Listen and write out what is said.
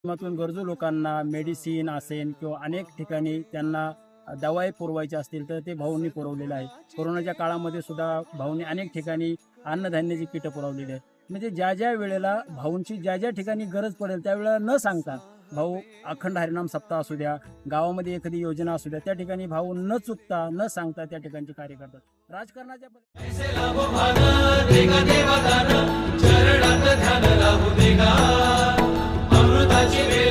माध्यमातून गरजू लोकांना मेडिसिन असेल किंवा अनेक ठिकाणी त्यांना दवाई पुरवायच्या असतील तर ते भाऊंनी पुरवलेलं आहे. कोरोनाच्या काळामध्ये सुद्धा भाऊंनी अनेक ठिकाणी अन्नधान्याची किटं पुरवलेली आहेत. म्हणजे ज्या ज्या वेळेला भाऊंची ज्या ज्या ठिकाणी गरज पडेल त्यावेळेला न सांगता भाऊ अखंड हरिनाम सप्ताह असू द्या, गावामध्ये एखादी योजना असू द्या, त्या ठिकाणी भाऊ न चुकता न सांगता त्या ठिकाणचे कार्य करतात. राजकारणाच्या चरणात ध्यान लावू देगा अमृताची वेळ